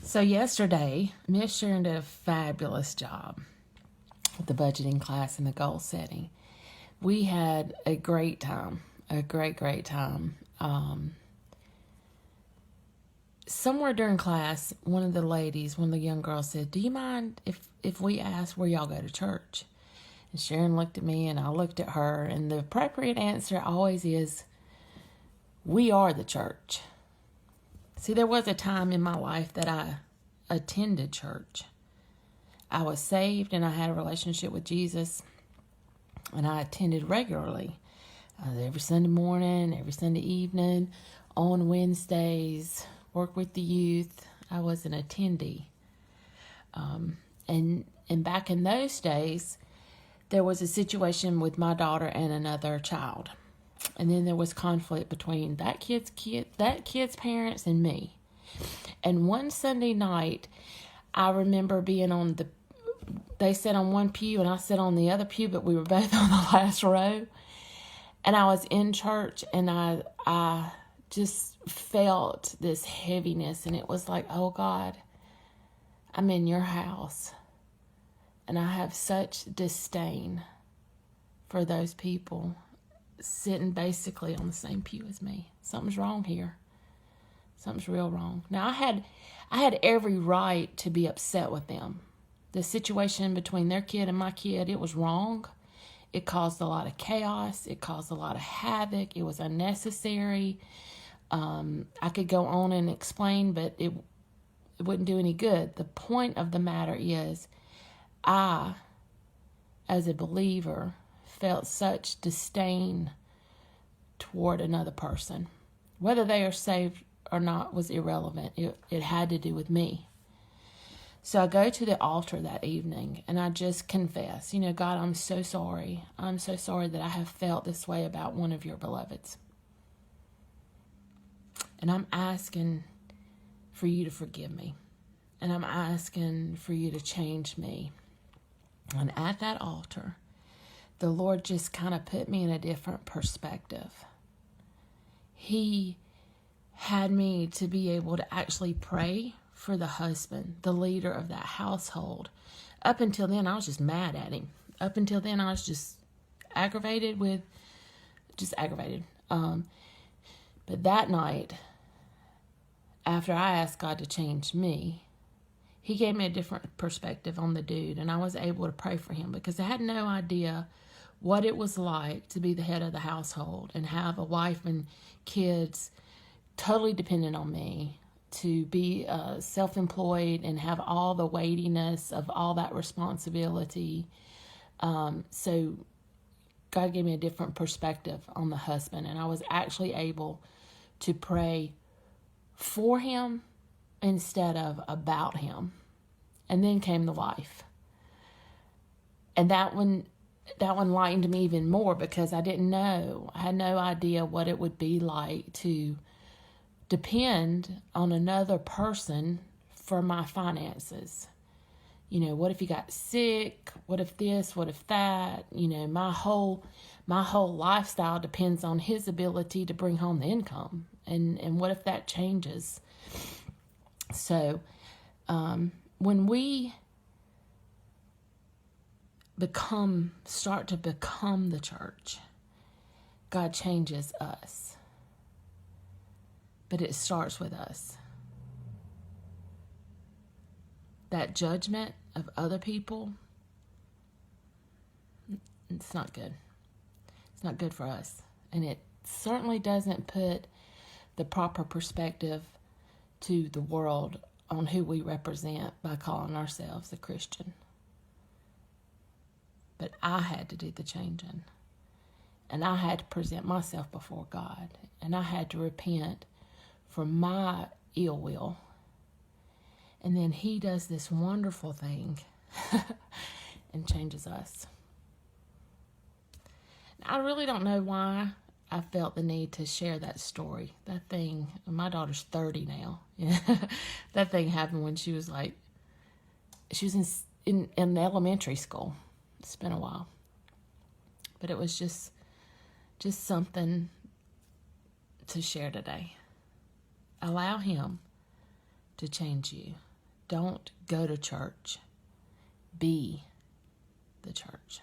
So yesterday, Miss Sharon did a fabulous job with the budgeting class and the goal setting. We had a great time, a great time. Somewhere during class, one of the young girls said, "Do you mind if we ask where y'all go to church?" And Sharon looked at me and I looked at her, and the appropriate answer always is, "We are the church." See, there was a time in my life that I attended church. I was saved and I had a relationship with Jesus, and I attended regularly. Every Sunday morning, every Sunday evening, on Wednesdays, work with the youth. I was an attendee. And back in those days, there was a situation with my daughter and another child. And then there was conflict between that kid's parents and me. And one Sunday night, I remember being they sat on one pew and I sat on the other pew, but we were both on the last row. And I was in church and I just felt this heaviness, and it was like, oh God, I'm in your house. And I have such disdain for those people sitting basically on the same pew as me. Something's wrong here. Something's real wrong. Now, I had every right to be upset with them. The situation between their kid and my kid, it was wrong. It caused a lot of chaos. It caused a lot of havoc. It was unnecessary. I could go on and explain, but it wouldn't do any good. The point of the matter is, I, as a believer, felt such disdain toward another person. Whether they are saved or not was irrelevant. It had to do with me. So I go to the altar that evening and I just confess, God, I'm so sorry. I'm so sorry that I have felt this way about one of your beloveds. And I'm asking for you to forgive me. And I'm asking for you to change me. And at that altar, the Lord just kind of put me in a different perspective. He had me to be able to actually pray for the husband, the leader of that household. Up until then, I was just mad at him. Up until then, I was just aggravated. But that night, after I asked God to change me, He gave me a different perspective on the dude, and I was able to pray for him because I had no idea what it was like to be the head of the household and have a wife and kids totally dependent on me, to be self-employed and have all the weightiness of all that responsibility. So God gave me a different perspective on the husband, and I was actually able to pray for him instead of about him. And then came the wife. And that one lightened me even more because I didn't know. I had no idea what it would be like to depend on another person for my finances. What if he got sick? What if this? What if that? My whole lifestyle depends on his ability to bring home the income. And what if that changes? So, when we start to become the church, God changes us. But it starts with us. That judgment of other people, it's not good. It's not good for us. And it certainly doesn't put the proper perspective to the world on who we represent by calling ourselves a Christian. But I had to do the changing. And I had to present myself before God. And I had to repent for my ill will. And then He does this wonderful thing and changes us. I really don't know why I felt the need to share that story. That thing, my daughter's 30 now. That thing happened when she was in elementary school. It's been a while. But it was just something to share today. Allow Him to change you. Don't go to church. Be the church.